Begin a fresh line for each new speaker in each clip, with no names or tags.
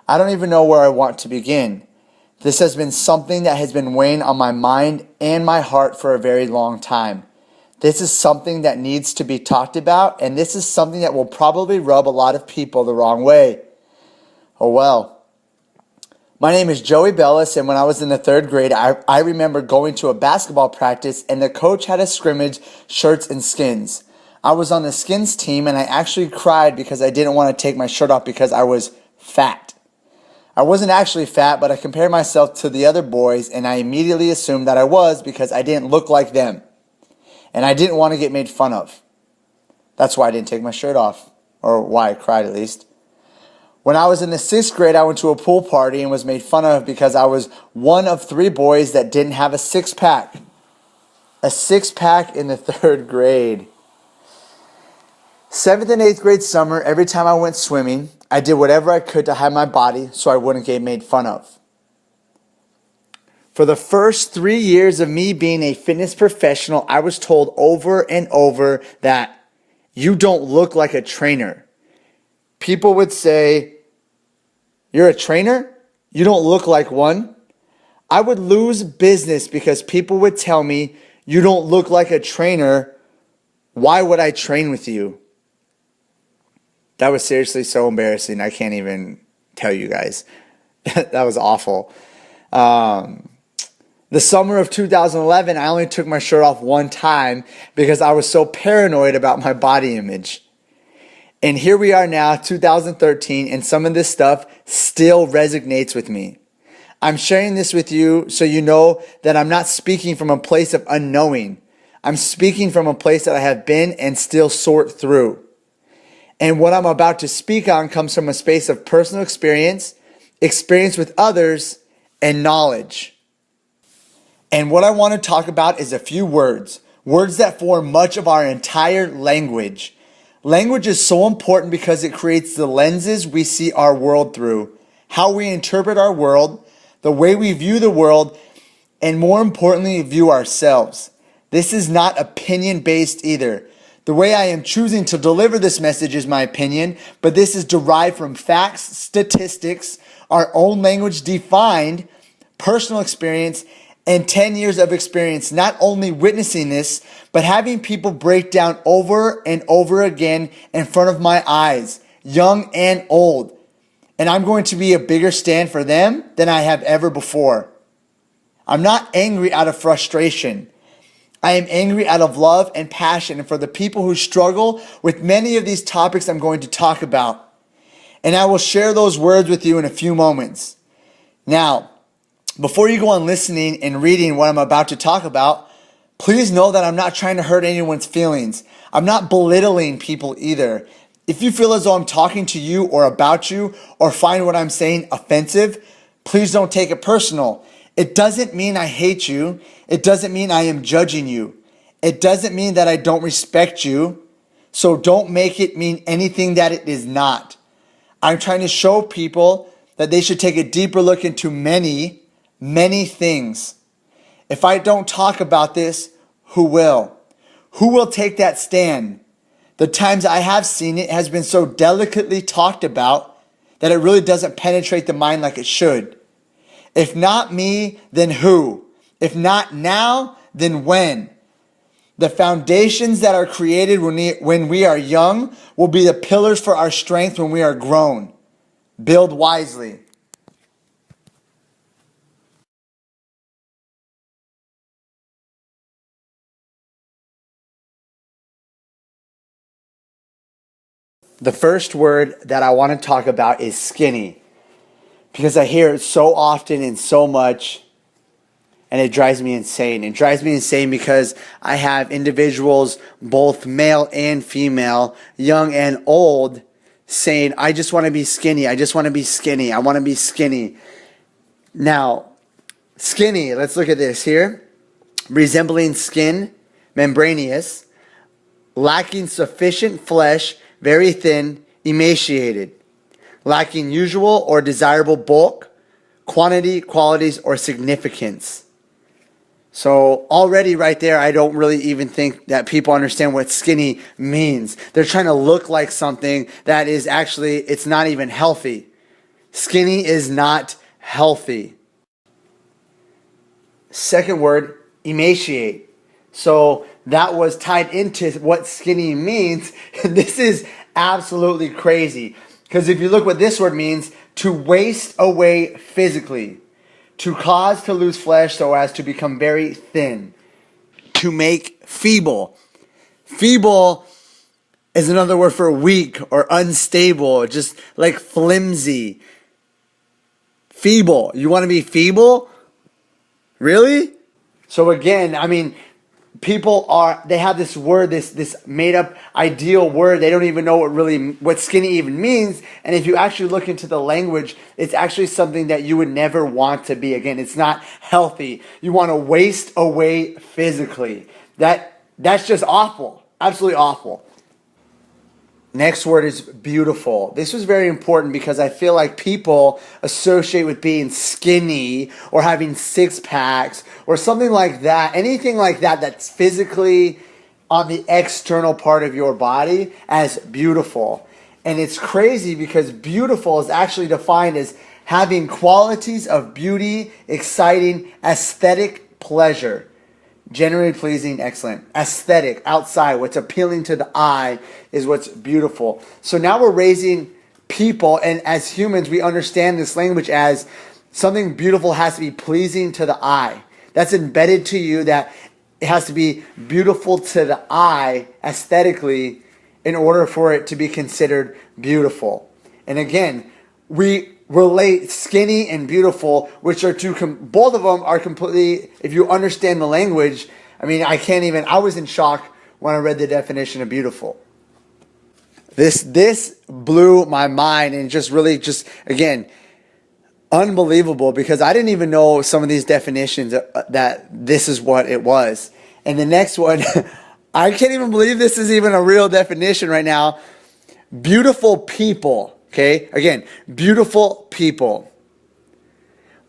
I don't even know where I want to begin. This has been something that has been weighing on my mind and my heart for a very long time. This is something that needs to be talked about, and this is something that will probably rub a lot of people the wrong way. Oh well. My name is Joey Bellis, and when I was in the third grade, I remember going to a basketball practice, and the coach had a scrimmage, shirts and skins. I was on the skins team, and I actually cried because I didn't want to take my shirt off because I was fat. I wasn't actually fat, but I compared myself to the other boys, and I immediately assumed that I was because I didn't look like them. And I didn't want to get made fun of. That's why I didn't take my shirt off, or why I cried at least. When I was in the 6th grade, I went to a pool party and was made fun of because I was one of 3 boys that didn't have a six-pack. A six-pack in the 3rd grade. 7th and 8th grade summer, every time I went swimming, I did whatever I could to hide my body so I wouldn't get made fun of. For the first 3 years of me being a fitness professional, I was told over and over that you don't look like a trainer. People would say, "You're a trainer? You don't look like one." I would lose business because people would tell me, "You don't look like a trainer. Why would I train with you?" That was seriously so embarrassing. I can't even tell you guys. That was awful. The summer of 2011, I only took my shirt off one time because I was so paranoid about my body image. And here we are now, 2013, and some of this stuff still resonates with me. I'm sharing this with you so you know that I'm not speaking from a place of unknowing. I'm speaking from a place that I have been and still sort through. And what I'm about to speak on comes from a space of personal experience with others, and knowledge. And what I want to talk about is a few words that form much of our entire language. Language is so important because it creates the lenses we see our world through, how we interpret our world, the way we view the world, and more importantly, view ourselves. This is not opinion-based either. The way I am choosing to deliver this message is my opinion, but this is derived from facts, statistics, our own language defined, personal experience, and 10 years of experience, not only witnessing this, but having people break down over and over again in front of my eyes, young and old. And I'm going to be a bigger stand for them than I have ever before. I'm not angry out of frustration. I am angry out of love and passion for the people who struggle with many of these topics I'm going to talk about. And I will share those words with you in a few moments. Now, before you go on listening and reading what I'm about to talk about, please know that I'm not trying to hurt anyone's feelings. I'm not belittling people either. If you feel as though I'm talking to you or about you or find what I'm saying offensive, please don't take it personal. It doesn't mean I hate you. It doesn't mean I am judging you. It doesn't mean that I don't respect you. So don't make it mean anything that it is not. I'm trying to show people that they should take a deeper look into many things. If I don't talk about this, who will? Who will take that stand? The times I have seen it has been so delicately talked about that it really doesn't penetrate the mind like it should. If not me, then who? If not now, then when? The foundations that are created when we are young will be the pillars for our strength when we are grown. Build wisely. The first word that I want to talk about is skinny, because I hear it so often and so much, and it drives me insane. It drives me insane because I have individuals, both male and female, young and old, saying, "I just want to be skinny. I just want to be skinny. I want to be skinny." Now, skinny, let's look at this here. Resembling skin, membranous, lacking sufficient flesh, very thin, emaciated, lacking usual or desirable bulk, quantity, qualities, or significance. So already right there, I don't really even think that people understand what skinny means. They're trying to look like something that is actually, it's not even healthy. Skinny is not healthy. Second word, emaciate. So that was tied into what skinny means. This is absolutely crazy. Because if you look what this word means, to waste away physically. To cause to lose flesh so as to become very thin. To make feeble. Feeble is another word for weak or unstable, just like flimsy. Feeble. You want to be feeble? Really? So again, I mean, they have this word, this made up ideal word. They don't even know what skinny even means. And if you actually look into the language, it's actually something that you would never want to be. Again, it's not healthy. You want to waste away physically. That's just awful. Absolutely awful. Next word is beautiful. This was very important because I feel like people associate with being skinny or having six packs or something like that. Anything like that that's physically on the external part of your body as beautiful. And it's crazy because beautiful is actually defined as having qualities of beauty, exciting, aesthetic pleasure. Generally pleasing, excellent. Aesthetic, outside, what's appealing to the eye is what's beautiful. So now we're raising people, and as humans, we understand this language as something beautiful has to be pleasing to the eye. That's embedded to you, that it has to be beautiful to the eye aesthetically in order for it to be considered beautiful. And again, we relate skinny and beautiful, which are both of them are completely, if you understand the language, I mean, I was in shock when I read the definition of beautiful. This blew my mind and again, unbelievable, because I didn't even know some of these definitions that this is what it was. And the next one, I can't even believe this is even a real definition right now. Beautiful people. Okay, again, beautiful people.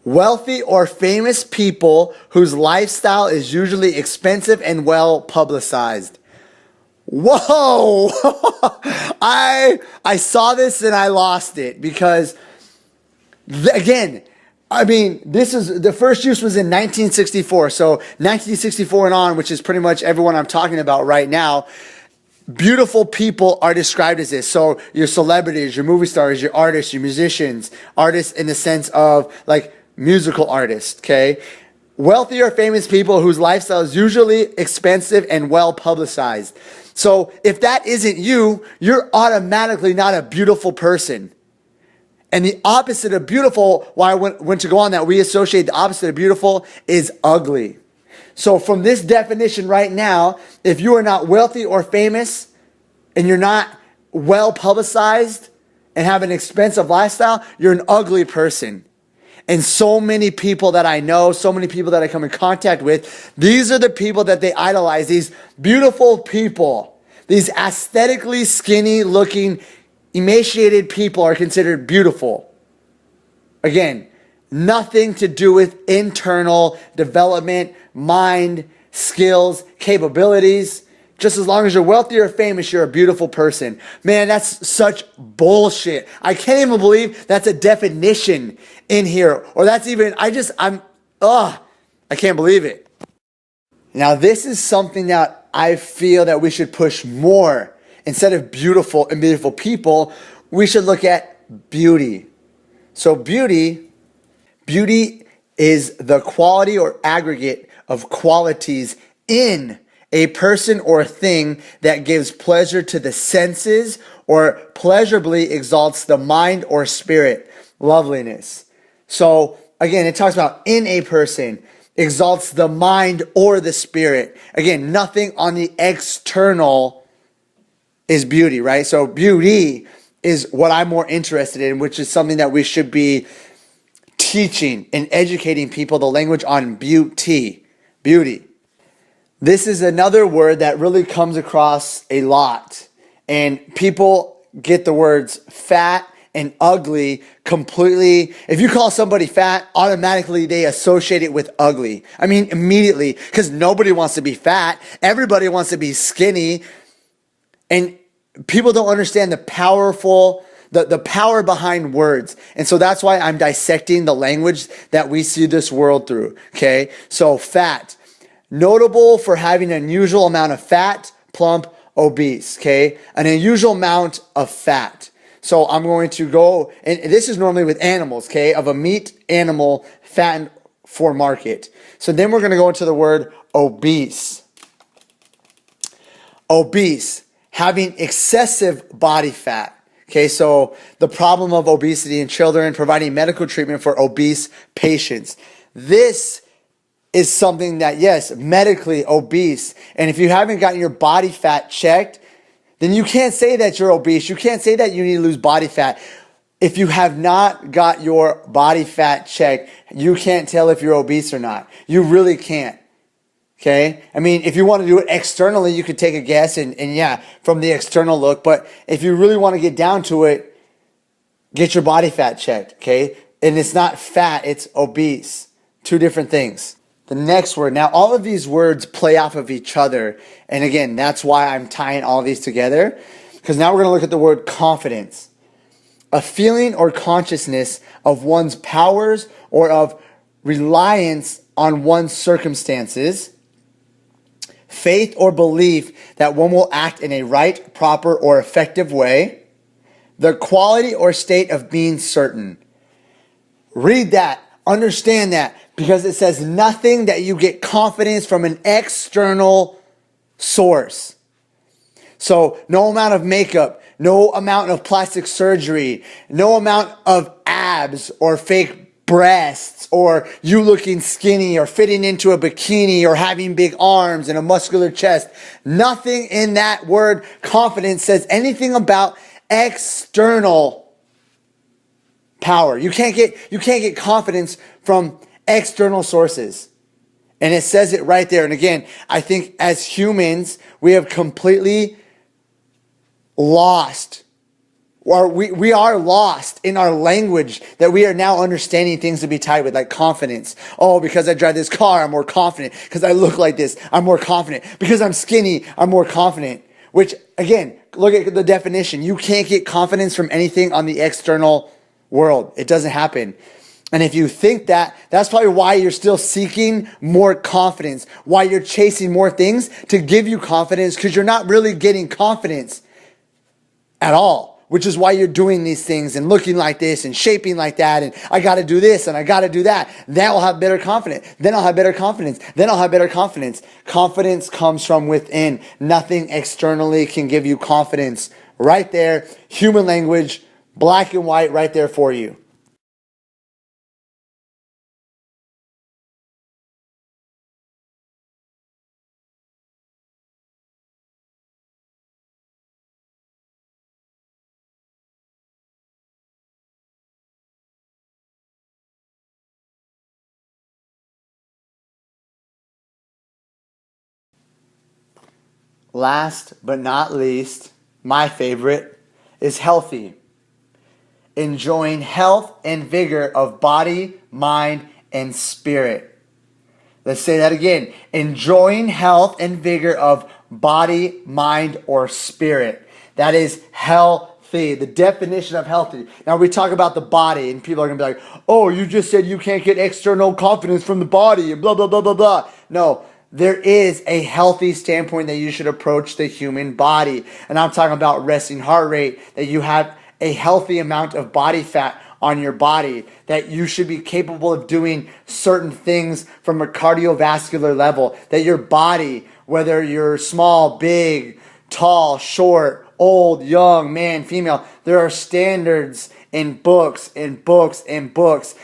Wealthy or famous people whose lifestyle is usually expensive and well publicized. Whoa! I saw this and I lost it because, again, I mean, the first use was in 1964. So 1964 and on, which is pretty much everyone I'm talking about right now. Beautiful people are described as this. So your celebrities, your movie stars, your artists, your musicians, artists in the sense of like musical artists, okay? Wealthy or famous people whose lifestyle is usually expensive and well publicized. So if that isn't you, you're automatically not a beautiful person. And the opposite of beautiful, why I went to go on that, we associate the opposite of beautiful is ugly. So from this definition right now, if you are not wealthy or famous and you're not well publicized and have an expensive lifestyle, you're an ugly person. And so many people that I know, so many people that I come in contact with, these are the people that they idolize, these beautiful people, these aesthetically skinny looking, emaciated people are considered beautiful. Again, nothing to do with internal development, mind, skills, capabilities. Just as long as you're wealthy or famous, you're a beautiful person. Man, that's such bullshit. I can't even believe that's a definition in here. Or that's even, I can't believe it. Now, this is something that I feel that we should push more. Instead of beautiful and beautiful people, we should look at beauty. So beauty is the quality or aggregate of qualities in a person or thing that gives pleasure to the senses or pleasurably exalts the mind or spirit. Loveliness. So again, it talks about in a person, exalts the mind or the spirit. Again, nothing on the external is beauty, right? So beauty is what I'm more interested in, which is something that we should be teaching and educating people, the language on beauty. This is another word that really comes across a lot. And people get the words fat and ugly completely. If you call somebody fat, automatically they associate it with ugly. I mean, immediately, because nobody wants to be fat. Everybody wants to be skinny. And people don't understand the power behind words. And so that's why I'm dissecting the language that we see this world through. Okay. So fat, notable for having an unusual amount of fat, plump, obese. Okay. An unusual amount of fat. So I'm going to go, and this is normally with animals. Okay. Of a meat animal fattened for market. So then we're going to go into the word obese. Obese, having excessive body fat. Okay, so the problem of obesity in children, providing medical treatment for obese patients. This is something that, yes, medically obese. And if you haven't gotten your body fat checked, then you can't say that you're obese. You can't say that you need to lose body fat. If you have not got your body fat checked, you can't tell if you're obese or not. You really can't. Okay. I mean, if you want to do it externally, you could take a guess and yeah, from the external look. But if you really want to get down to it, get your body fat checked. Okay. And it's not fat, it's obese. Two different things. The next word. Now, all of these words play off of each other. And again, that's why I'm tying all these together. Because now we're going to look at the word confidence. A feeling or consciousness of one's powers or of reliance on one's circumstances. Faith or belief that one will act in a right, proper, or effective way. The quality or state of being certain. Read that. Understand that. Because it says nothing that you get confidence from an external source. So no amount of makeup, no amount of plastic surgery, no amount of abs or fake breasts, or you looking skinny or fitting into a bikini or having big arms and a muscular chest. Nothing in that word confidence says anything about external power. You can't get confidence from external sources. And it says it right there. And again, I think as humans, we have completely lost, or we are lost in our language, that we are now understanding things to be tied with, like confidence. Oh, because I drive this car, I'm more confident. Because I look like this, I'm more confident. Because I'm skinny, I'm more confident. Which, again, look at the definition. You can't get confidence from anything on the external world. It doesn't happen. And if you think that, that's probably why you're still seeking more confidence, why you're chasing more things to give you confidence, because you're not really getting confidence at all. Which is why you're doing these things and looking like this and shaping like that. And I got to do this and I got to do that. Then I'll have better confidence. Then I'll have better confidence. Then I'll have better confidence. Confidence comes from within. Nothing externally can give you confidence. Right there. Human language, black and white, right there for you. Last but not least, my favorite is healthy. Enjoying health and vigor of body, mind, and spirit. Let's say that again. Enjoying health and vigor of body, mind, or spirit. That is healthy. The definition of healthy. Now we talk about the body and people are going to be like, oh, you just said you can't get external confidence from the body and blah, blah, blah, blah, blah. No. There is a healthy standpoint that you should approach the human body. And I'm talking about resting heart rate, that you have a healthy amount of body fat on your body, that you should be capable of doing certain things from a cardiovascular level, that your body, whether you're small, big, tall, short, old, young, man, female, there are standards in books and books and books.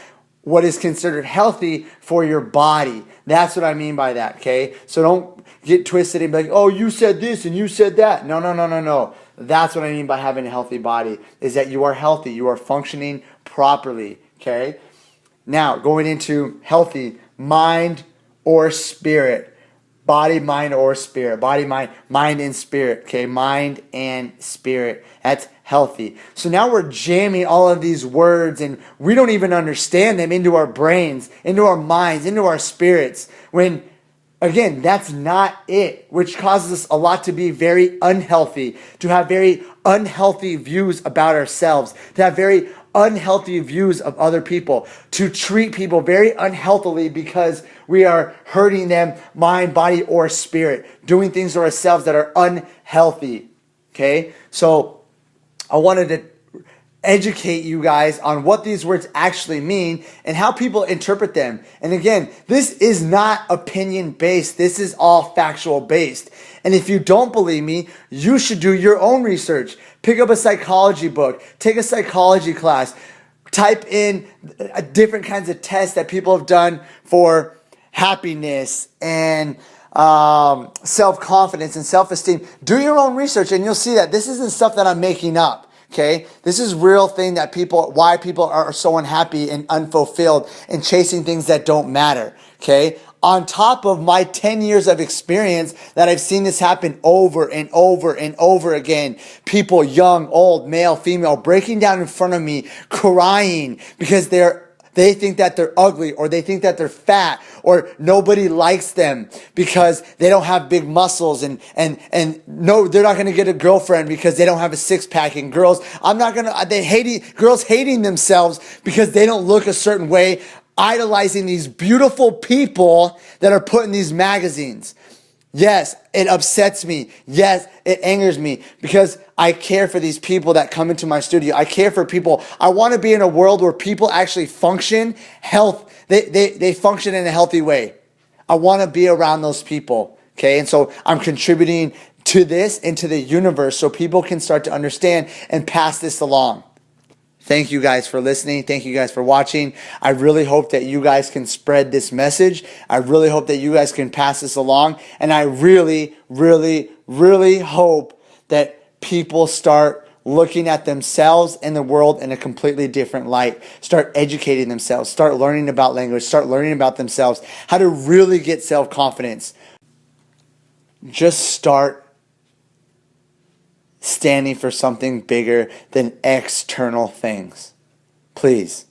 What is considered healthy for your body. That's what I mean by that, okay? So don't get twisted and be like, oh, you said this and you said that. No. That's what I mean by having a healthy body, is that you are healthy. You are functioning properly, okay? Now, going into healthy mind or spirit. Body, mind, or spirit. Body, mind and spirit. Okay, mind and spirit. That's healthy. So now we're jamming all of these words and we don't even understand them into our brains, into our minds, into our spirits. When, again, that's not it, which causes us a lot to be very unhealthy, to have very unhealthy views about ourselves, to have very unhealthy views of other people, to treat people very unhealthily because we are hurting them, mind, body, or spirit, doing things to ourselves that are unhealthy. Okay? So I wanted to educate you guys on what these words actually mean and how people interpret them. And again, this is not opinion based. This is all factual based. And if you don't believe me, you should do your own research. Pick up a psychology book, take a psychology class, type in different kinds of tests that people have done for happiness and self-confidence and self-esteem. Do your own research and you'll see that this isn't stuff that I'm making up. Okay, this is real thing that why people are so unhappy and unfulfilled and chasing things that don't matter. Okay, on top of my 10 years of experience that I've seen this happen over and over and over again. People, young, old, male, female, breaking down in front of me, crying because they think that they're ugly or they think that they're fat or nobody likes them because they don't have big muscles and no, they're not going to get a girlfriend because they don't have a six pack. And girls, girls hating themselves because they don't look a certain way, idolizing these beautiful people that are put in these magazines. Yes, it upsets me. Yes, it angers me because I care for these people that come into my studio. I care for people. I want to be in a world where people actually function they function in a healthy way. I want to be around those people. Okay, and so I'm contributing to this and to the universe so people can start to understand and pass this along. Thank you guys for listening. Thank you guys for watching. I really hope that you guys can spread this message. I really hope that you guys can pass this along. And I really, really, really hope that people start looking at themselves and the world in a completely different light. Start educating themselves. Start learning about language. Start learning about themselves. How to really get self-confidence. Just start standing for something bigger than external things. Please.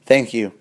Thank you.